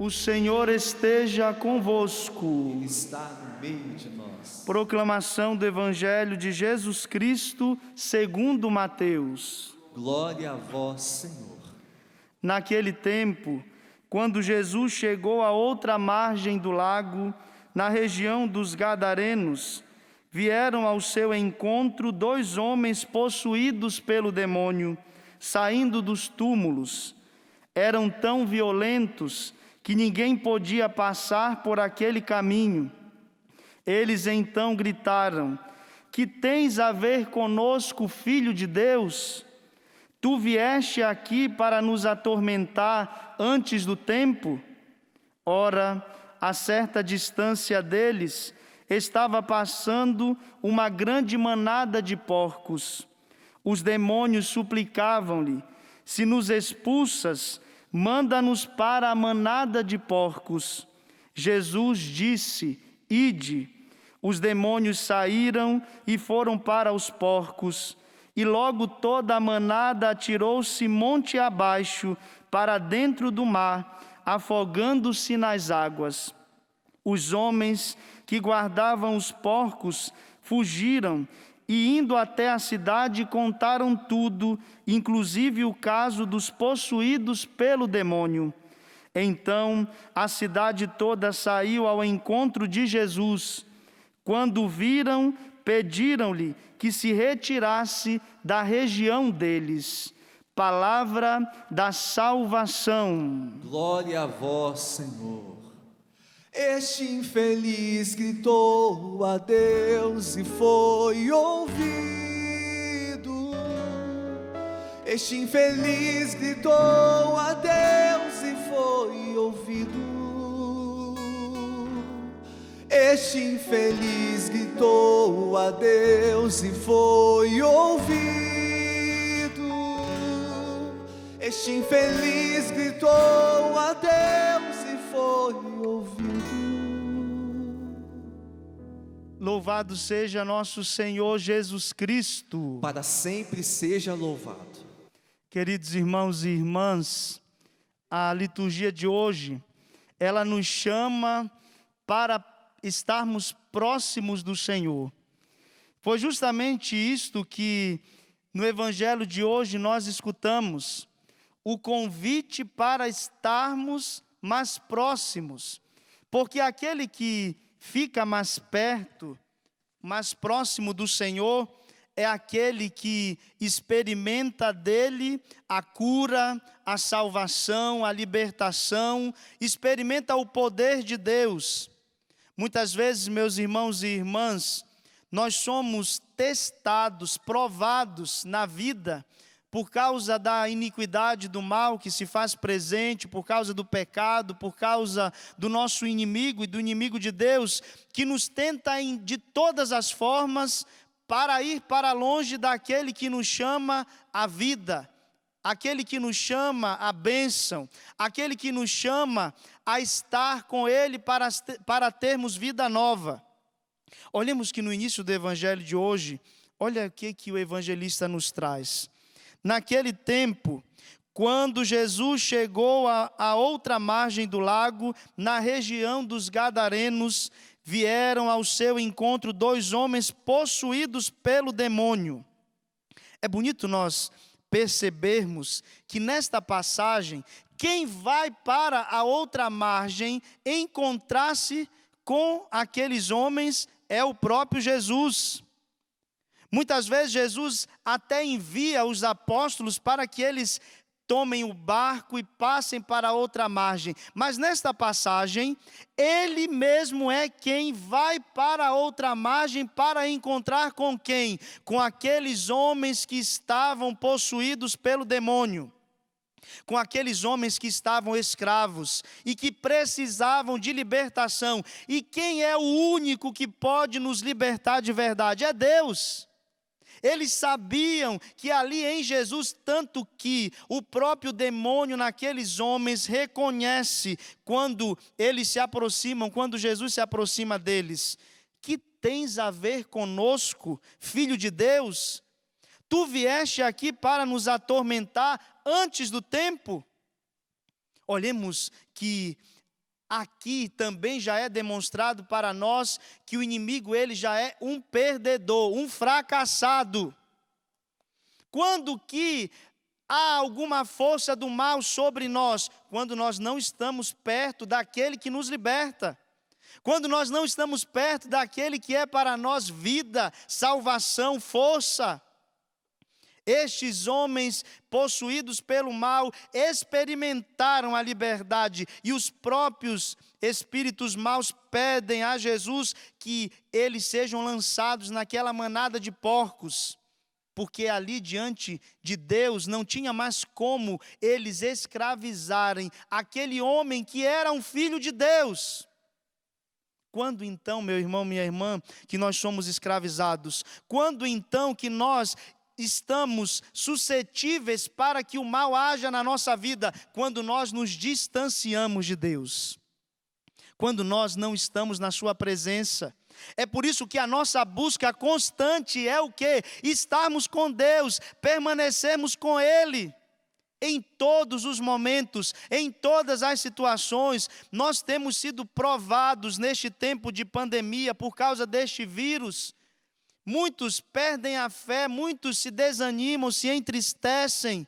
O Senhor esteja convosco. Ele está no meio de nós. Proclamação do Evangelho de Jesus Cristo segundo Mateus. Glória a vós, Senhor. Naquele tempo, quando Jesus chegou à outra margem do lago, na região dos Gadarenos, vieram ao seu encontro 2 homens possuídos pelo demônio, saindo dos túmulos. Eram tão violentos que ninguém podia passar por aquele caminho. Eles então gritaram: que tens a ver conosco, Filho de Deus? Tu vieste aqui para nos atormentar antes do tempo? Ora, a certa distância deles, estava passando uma grande manada de porcos. Os demônios suplicavam-lhe: se nos expulsas, manda-nos para a manada de porcos. Jesus disse: ide. Os demônios saíram e foram para os porcos. E logo toda a manada atirou-se monte abaixo para dentro do mar, afogando-se nas águas. Os homens que guardavam os porcos fugiram e, indo até a cidade, contaram tudo, inclusive o caso dos possuídos pelo demônio. Então a cidade toda saiu ao encontro de Jesus. Quando o viram, pediram-lhe que se retirasse da região deles. Palavra da salvação. Glória a vós, Senhor. Este infeliz gritou a Deus e foi ouvido. Este infeliz gritou a Deus e foi ouvido. Este infeliz gritou a Deus e foi ouvido. Este infeliz gritou a Deus e foi ouvido. Louvado seja nosso Senhor Jesus Cristo. Para sempre seja louvado. Queridos irmãos e irmãs, a liturgia de hoje, ela nos chama para estarmos próximos do Senhor. Foi justamente isto que no Evangelho de hoje nós escutamos, o convite para estarmos mais próximos, porque aquele que fica mais perto, mais próximo do Senhor, é aquele que experimenta dele a cura, a salvação, a libertação, experimenta o poder de Deus. Muitas vezes, meus irmãos e irmãs, nós somos testados, provados na vida por causa da iniquidade, do mal que se faz presente, por causa do pecado, por causa do nosso inimigo e do inimigo de Deus, que nos tenta de todas as formas para ir para longe daquele que nos chama a vida, aquele que nos chama a bênção, aquele que nos chama a estar com Ele para termos vida nova. Olhemos que no início do Evangelho de hoje, olha o que o evangelista nos traz. Naquele tempo, quando Jesus chegou à outra margem do lago, na região dos Gadarenos, vieram ao seu encontro 2 homens possuídos pelo demônio. É bonito nós percebermos que nesta passagem, quem vai para a outra margem encontrar-se com aqueles homens é o próprio Jesus. Muitas vezes Jesus até envia os apóstolos para que eles tomem o barco e passem para a outra margem. Mas nesta passagem, ele mesmo é quem vai para a outra margem para encontrar com quem? Com aqueles homens que estavam possuídos pelo demônio. Com aqueles homens que estavam escravos e que precisavam de libertação. E quem é o único que pode nos libertar de verdade? É Deus. Eles sabiam que ali em Jesus, tanto que o próprio demônio naqueles homens reconhece quando eles se aproximam, quando Jesus se aproxima deles. Que tens a ver conosco, Filho de Deus? Tu vieste aqui para nos atormentar antes do tempo? Olhemos que aqui também já é demonstrado para nós que o inimigo ele já é um perdedor, um fracassado. Quando que há alguma força do mal sobre nós? Quando nós não estamos perto daquele que nos liberta. Quando nós não estamos perto daquele que é para nós vida, salvação, força. Estes homens possuídos pelo mal experimentaram a liberdade e os próprios espíritos maus pedem a Jesus que eles sejam lançados naquela manada de porcos, porque ali diante de Deus não tinha mais como eles escravizarem aquele homem que era um filho de Deus. Quando então, meu irmão, minha irmã, que nós somos escravizados? Quando então que nós estamos suscetíveis para que o mal haja na nossa vida? Quando nós nos distanciamos de Deus, quando nós não estamos na sua presença. É por isso que a nossa busca constante é o quê? Estarmos com Deus, permanecermos com Ele. Em todos os momentos, em todas as situações, nós temos sido provados neste tempo de pandemia por causa deste vírus. Muitos perdem a fé, muitos se desanimam, se entristecem.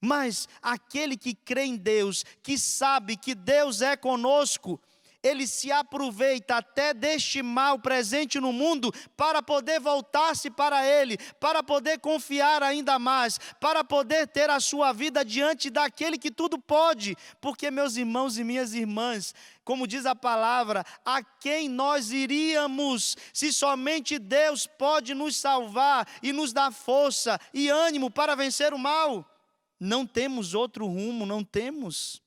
Mas aquele que crê em Deus, que sabe que Deus é conosco, ele se aproveita até deste mal presente no mundo para poder voltar-se para Ele, para poder confiar ainda mais, para poder ter a sua vida diante daquele que tudo pode. Porque, meus irmãos e minhas irmãs, como diz a palavra, a quem nós iríamos se somente Deus pode nos salvar e nos dar força e ânimo para vencer o mal? Não temos outro rumo, não temos.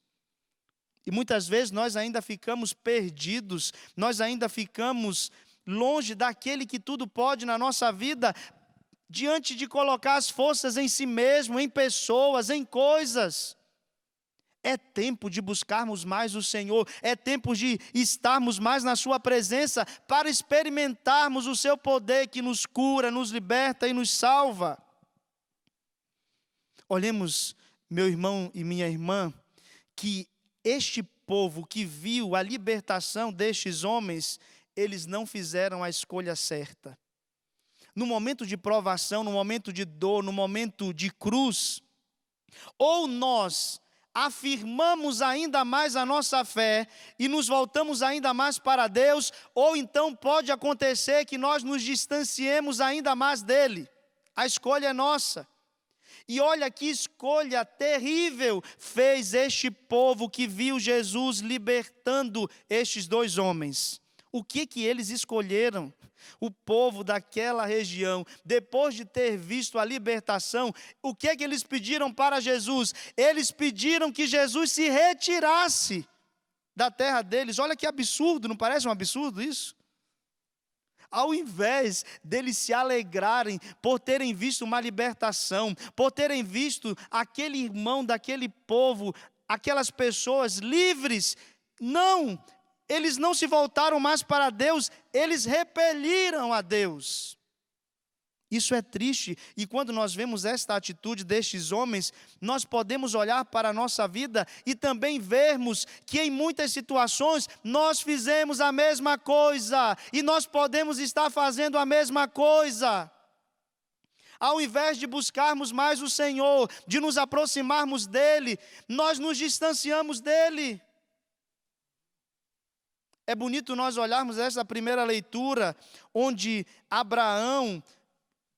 E muitas vezes nós ainda ficamos perdidos, nós ainda ficamos longe daquele que tudo pode na nossa vida, diante de colocar as forças em si mesmo, em pessoas, em coisas. É tempo de buscarmos mais o Senhor, é tempo de estarmos mais na sua presença, para experimentarmos o seu poder que nos cura, nos liberta e nos salva. Olhemos, meu irmão e minha irmã, que este povo que viu a libertação destes homens, eles não fizeram a escolha certa. No momento de provação, no momento de dor, no momento de cruz, ou nós afirmamos ainda mais a nossa fé e nos voltamos ainda mais para Deus, ou então pode acontecer que nós nos distanciemos ainda mais dele. A escolha é nossa. E olha que escolha terrível fez este povo que viu Jesus libertando estes dois homens. O que eles escolheram? O povo daquela região, depois de ter visto a libertação, o que eles pediram para Jesus? Eles pediram que Jesus se retirasse da terra deles. Olha que absurdo, não parece um absurdo isso? Ao invés deles se alegrarem por terem visto uma libertação, por terem visto aquele irmão daquele povo, aquelas pessoas livres, não, eles não se voltaram mais para Deus, eles repeliram a Deus. Isso é triste, e quando nós vemos esta atitude destes homens, nós podemos olhar para a nossa vida e também vermos que em muitas situações nós fizemos a mesma coisa, e nós podemos estar fazendo a mesma coisa. Ao invés de buscarmos mais o Senhor, de nos aproximarmos dEle, nós nos distanciamos dEle. É bonito nós olharmos essa primeira leitura, onde Abraão,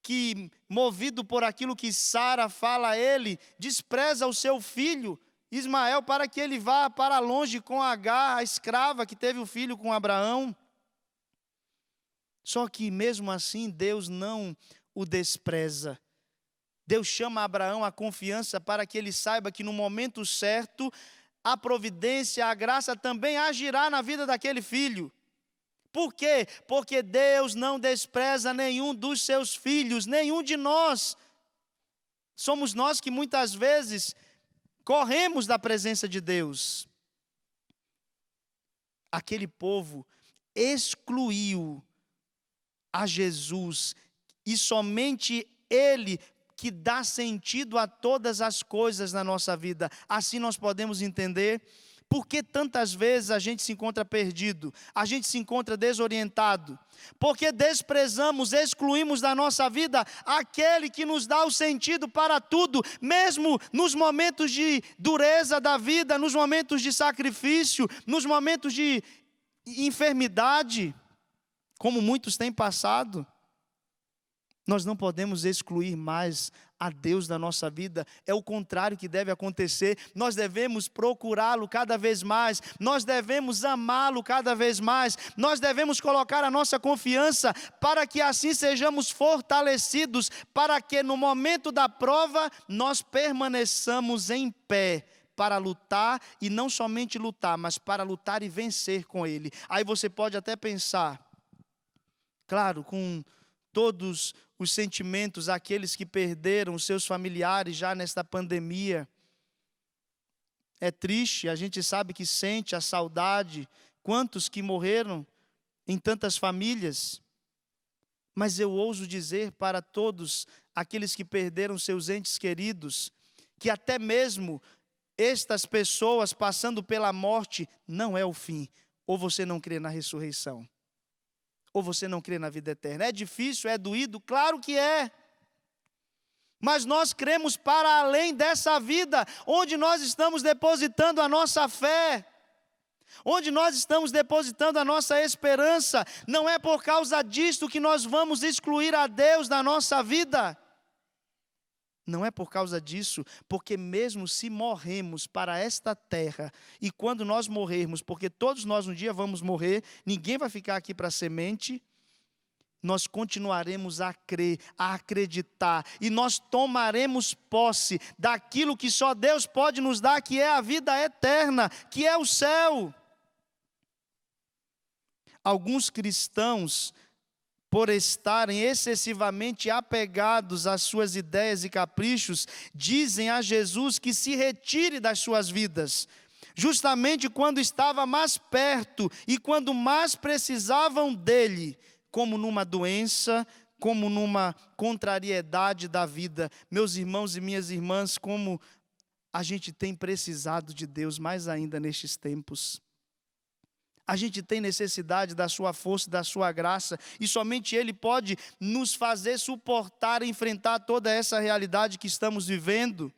que movido por aquilo que Sara fala a ele, despreza o seu filho Ismael para que ele vá para longe com Agar, a escrava que teve o filho com Abraão. Só que mesmo assim Deus não o despreza. Deus chama Abraão à confiança para que ele saiba que no momento certo a providência, a graça também agirá na vida daquele filho. Por quê? Porque Deus não despreza nenhum dos seus filhos, nenhum de nós. Somos nós que muitas vezes corremos da presença de Deus. Aquele povo excluiu a Jesus, e somente Ele que dá sentido a todas as coisas na nossa vida. Assim nós podemos entender Por que tantas vezes a gente se encontra perdido, a gente se encontra desorientado? Porque desprezamos, excluímos da nossa vida aquele que nos dá o sentido para tudo, mesmo nos momentos de dureza da vida, nos momentos de sacrifício, nos momentos de enfermidade, como muitos têm passado. Nós não podemos excluir mais a Deus da nossa vida, é o contrário que deve acontecer. Nós devemos procurá-lo cada vez mais, nós devemos amá-lo cada vez mais, nós devemos colocar a nossa confiança para que assim sejamos fortalecidos, para que no momento da prova nós permaneçamos em pé, para lutar, e não somente lutar, mas para lutar e vencer com Ele. Aí você pode até pensar, claro, com todos os sentimentos, aqueles que perderam os seus familiares já nesta pandemia. É triste, a gente sabe que sente a saudade, quantos que morreram em tantas famílias. Mas eu ouso dizer para todos aqueles que perderam seus entes queridos, que até mesmo estas pessoas passando pela morte não é o fim. Ou você não crê na ressurreição, ou você não crê na vida eterna. É difícil, é doído? Claro que é. Mas nós cremos para além dessa vida, onde nós estamos depositando a nossa fé, onde nós estamos depositando a nossa esperança. Não é por causa disto que nós vamos excluir a Deus da nossa vida. Não é por causa disso, porque mesmo se morremos para esta terra, e quando nós morrermos, porque todos nós um dia vamos morrer, ninguém vai ficar aqui para semente, nós continuaremos a crer, a acreditar, e nós tomaremos posse daquilo que só Deus pode nos dar, que é a vida eterna, que é o céu. Alguns cristãos, por estarem excessivamente apegados às suas ideias e caprichos, dizem a Jesus que se retire das suas vidas, justamente quando estava mais perto e quando mais precisavam dele, como numa doença, como numa contrariedade da vida. Meus irmãos e minhas irmãs, como a gente tem precisado de Deus mais ainda nestes tempos. A gente tem necessidade da sua força, da sua graça, e somente Ele pode nos fazer suportar e enfrentar toda essa realidade que estamos vivendo.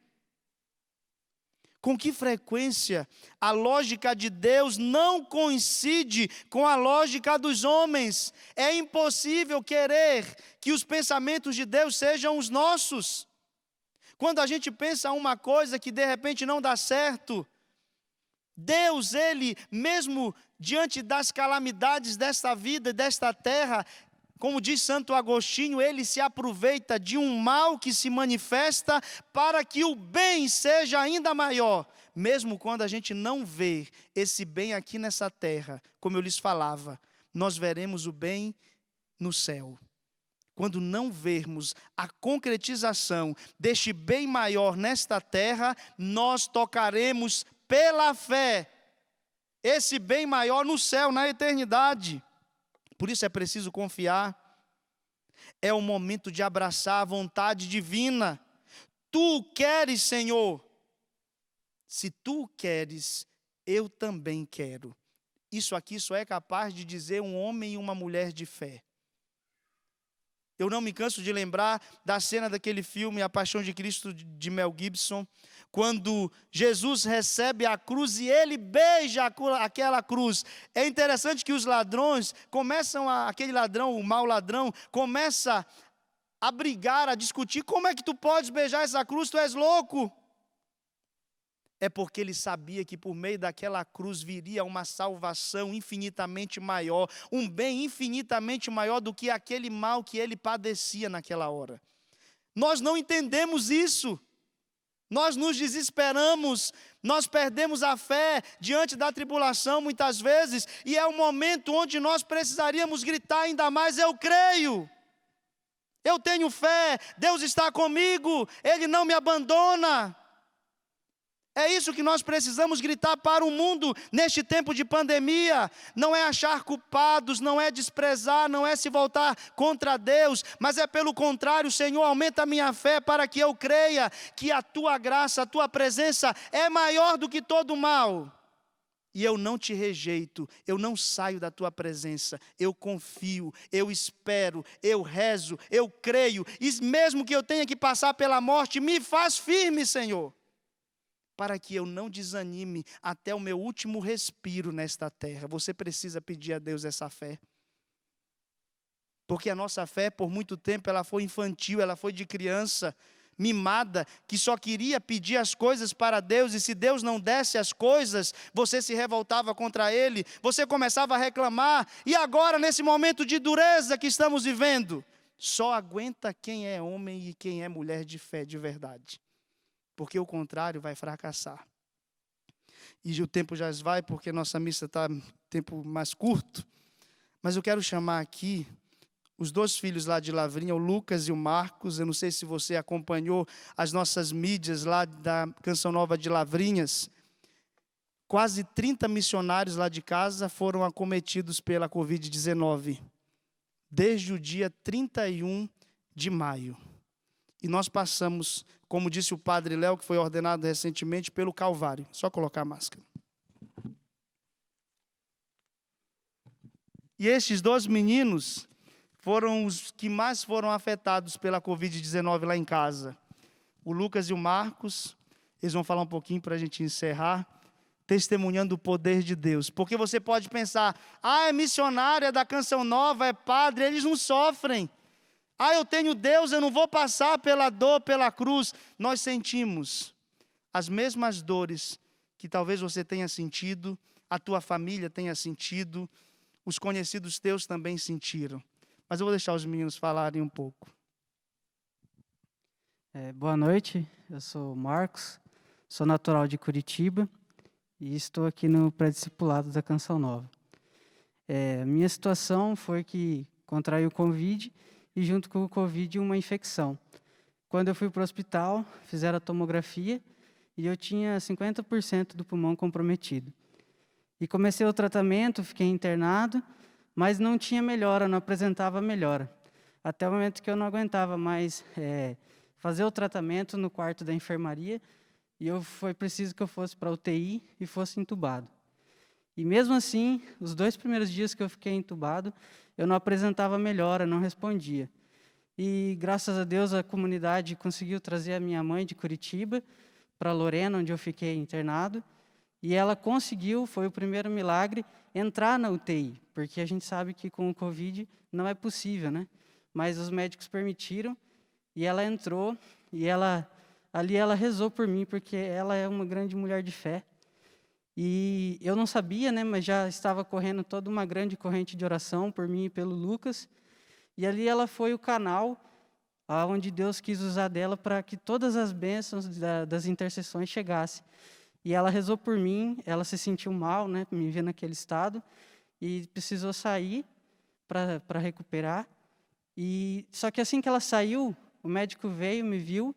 Com que frequência a lógica de Deus não coincide com a lógica dos homens? É impossível querer que os pensamentos de Deus sejam os nossos. Quando a gente pensa uma coisa que de repente não dá certo, Deus, Ele, mesmo diante das calamidades desta vida e desta terra, como diz Santo Agostinho, Ele se aproveita de um mal que se manifesta para que o bem seja ainda maior. Mesmo quando a gente não vê esse bem aqui nessa terra, como eu lhes falava, nós veremos o bem no céu. Quando não vermos a concretização deste bem maior nesta terra, nós tocaremos pela fé esse bem maior no céu, na eternidade. Por isso é preciso confiar. É o momento de abraçar a vontade divina. Tu queres, Senhor. Se tu queres, eu também quero. Isso aqui só é capaz de dizer um homem e uma mulher de fé. Eu não me canso de lembrar da cena daquele filme, A Paixão de Cristo, de Mel Gibson, quando Jesus recebe a cruz e ele beija aquela cruz. É interessante que os ladrões aquele ladrão, o mau ladrão, começa a brigar, a discutir: como é que tu podes beijar essa cruz, tu és louco? É porque ele sabia que por meio daquela cruz viria uma salvação infinitamente maior, um bem infinitamente maior do que aquele mal que ele padecia naquela hora. Nós não entendemos isso. Nós nos desesperamos, nós perdemos a fé diante da tribulação muitas vezes, e é um momento onde nós precisaríamos gritar ainda mais: eu creio, eu tenho fé, Deus está comigo, Ele não me abandona. É isso que nós precisamos gritar para o mundo neste tempo de pandemia. Não é achar culpados, não é desprezar, não é se voltar contra Deus, mas é pelo contrário: Senhor, aumenta a minha fé para que eu creia que a Tua graça, a Tua presença é maior do que todo o mal. e eu não te rejeito, eu não saio da tua presença, eu confio, eu espero, eu rezo, eu creio, e mesmo que eu tenha que passar pela morte, me faz firme, Senhor, para que eu não desanime até o meu último respiro nesta terra. Você precisa pedir a Deus essa fé. Porque a nossa fé, por muito tempo, ela foi infantil, ela foi de criança, mimada, que só queria pedir as coisas para Deus, e se Deus não desse as coisas, você se revoltava contra Ele, você começava a reclamar, e agora, nesse momento de dureza que estamos vivendo, só aguenta quem é homem e quem é mulher de fé de verdade, porque o contrário vai fracassar. E o tempo já vai, porque nossa missa está tempo mais curto, mas eu quero chamar aqui os dois filhos lá de Lavrinha, o Lucas e o Marcos. Eu não sei se você acompanhou as nossas mídias lá da Canção Nova de Lavrinhas. Quase 30 missionários lá de casa foram acometidos pela Covid-19, desde o dia 31 de maio. E nós passamos, como disse o padre Léo, que foi ordenado recentemente, pelo Calvário. Só colocar a máscara. E estes dois meninos foram os que mais foram afetados pela Covid-19 lá em casa. O Lucas e o Marcos, eles vão falar um pouquinho para a gente encerrar, testemunhando o poder de Deus. Porque você pode pensar, é missionário, é da Canção Nova, é padre, eles não sofrem. Eu tenho Deus, eu não vou passar pela dor, pela cruz. Nós sentimos as mesmas dores que talvez você tenha sentido, a tua família tenha sentido, os conhecidos teus também sentiram. Mas eu vou deixar os meninos falarem um pouco. Boa noite, eu sou o Marcos, sou natural de Curitiba e estou aqui no pré-discipulado da Canção Nova. Minha situação foi que contraí o Covid e junto com o Covid uma infecção. Quando eu fui para o hospital, fizeram a tomografia e eu tinha 50% do pulmão comprometido. E comecei o tratamento, fiquei internado, mas não tinha melhora, não apresentava melhora. Até o momento que eu não aguentava mais fazer o tratamento no quarto da enfermaria, e foi preciso que eu fosse para a UTI e fosse entubado. E mesmo assim, os 2 primeiros dias que eu fiquei entubado, eu não apresentava melhora, não respondia. E graças a Deus a comunidade conseguiu trazer a minha mãe de Curitiba para Lorena, onde eu fiquei internado, e ela conseguiu, foi o primeiro milagre, entrar na UTI, porque a gente sabe que com o Covid não é possível, né? Mas os médicos permitiram, e ela entrou, e ali ela rezou por mim, porque ela é uma grande mulher de fé. E eu não sabia, né, mas já estava correndo toda uma grande corrente de oração por mim e pelo Lucas, e ali ela foi o canal onde Deus quis usar dela para que todas as bênçãos das intercessões chegassem. E ela rezou por mim, ela se sentiu mal, né, me ver naquele estado, e precisou sair para recuperar. Só que assim que ela saiu, o médico veio, me viu,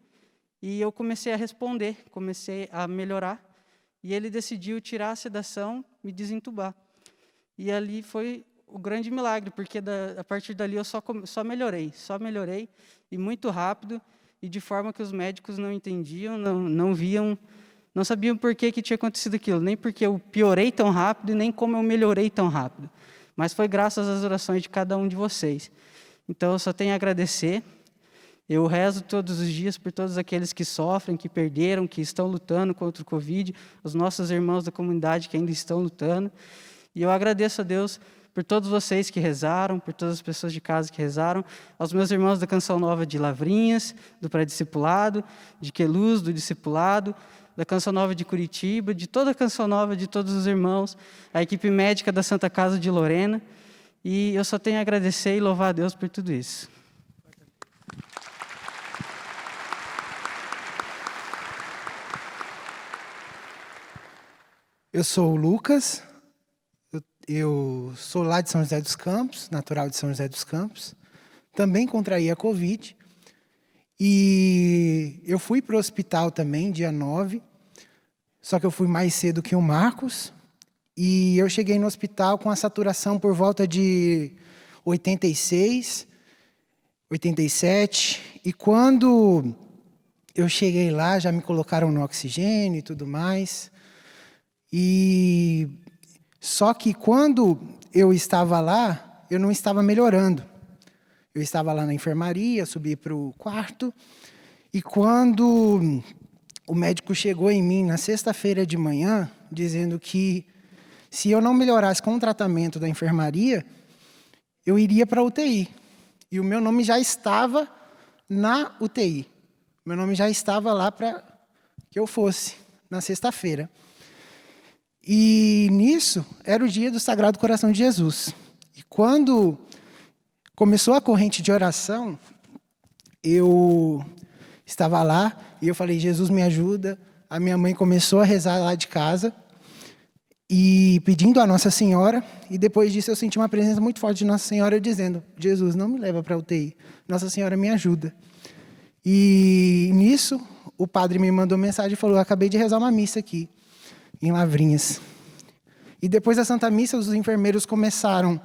e eu comecei a responder, comecei a melhorar. E ele decidiu tirar a sedação, me desentubar. E ali foi o grande milagre, porque a partir dali eu só melhorei, e muito rápido, e de forma que os médicos não entendiam, não viam, não sabiam por que tinha acontecido aquilo, nem porque eu piorei tão rápido, e nem como eu melhorei tão rápido. Mas foi graças às orações de cada um de vocês. Então, eu só tenho a agradecer. Eu rezo todos os dias por todos aqueles que sofrem, que perderam, que estão lutando contra o Covid, os nossos irmãos da comunidade que ainda estão lutando. E eu agradeço a Deus por todos vocês que rezaram, por todas as pessoas de casa que rezaram, aos meus irmãos da Canção Nova de Lavrinhas, do pré-discipulado, de Queluz, do discipulado, da Canção Nova de Curitiba, de toda a Canção Nova, de todos os irmãos, a equipe médica da Santa Casa de Lorena. E eu só tenho a agradecer e louvar a Deus por tudo isso. Eu sou o Lucas, eu sou lá de São José dos Campos, natural de São José dos Campos. Também contraí a Covid e eu fui para o hospital também, dia 9, só que eu fui mais cedo que o Marcos. E eu cheguei no hospital com a saturação por volta de 86, 87. E quando eu cheguei lá, já me colocaram no oxigênio e tudo mais. E só que quando eu estava lá, eu não estava melhorando. Eu estava lá na enfermaria, subi para o quarto, e quando o médico chegou em mim na sexta-feira de manhã, dizendo que se eu não melhorasse com o tratamento da enfermaria, eu iria para a UTI. E o meu nome já estava na UTI. Meu nome já estava lá para que eu fosse, na sexta-feira. E nisso, era o dia do Sagrado Coração de Jesus. E quando começou a corrente de oração, eu estava lá e eu falei, Jesus me ajuda. A minha mãe começou a rezar lá de casa, e pedindo a Nossa Senhora, e depois disso eu senti uma presença muito forte de Nossa Senhora dizendo, Jesus, não me leva para a UTI, Nossa Senhora me ajuda. E nisso, o padre me mandou mensagem e falou, acabei de rezar uma missa aqui, em Lavrinhas. E depois da Santa Missa, os enfermeiros começaram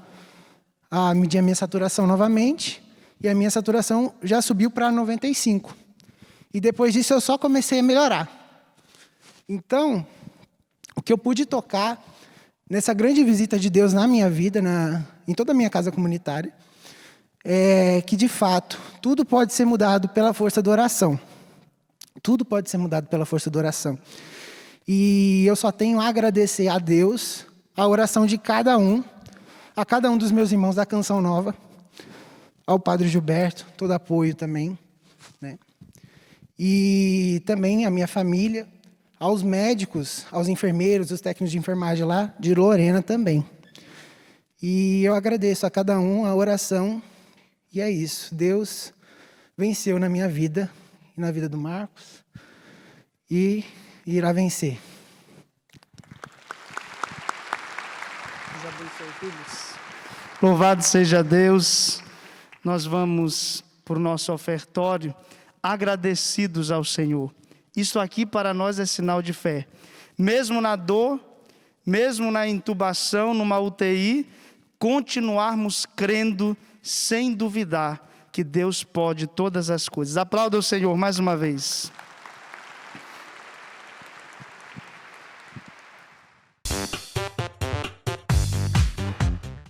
a medir a minha saturação novamente, e a minha saturação já subiu para 95. E depois disso eu só comecei a melhorar. Então, o que eu pude tocar nessa grande visita de Deus na minha vida, em toda a minha casa comunitária, é que, de fato, tudo pode ser mudado pela força da oração. Tudo pode ser mudado pela força da oração. E eu só tenho a agradecer a Deus, a oração de cada um, a cada um dos meus irmãos da Canção Nova, ao Padre Gilberto, todo apoio também, né? E também a minha família, aos médicos, aos enfermeiros, os técnicos de enfermagem lá, de Lorena também. E eu agradeço a cada um a oração, e é isso. Deus venceu na minha vida, e na vida do Marcos, e irá vencer. Deus abençoe, filhos. Louvado seja Deus. Nós vamos para o nosso ofertório, agradecidos ao Senhor. Isso aqui para nós é sinal de fé. Mesmo na dor, mesmo na intubação, numa UTI, continuarmos crendo sem duvidar que Deus pode todas as coisas. Aplauda o Senhor mais uma vez.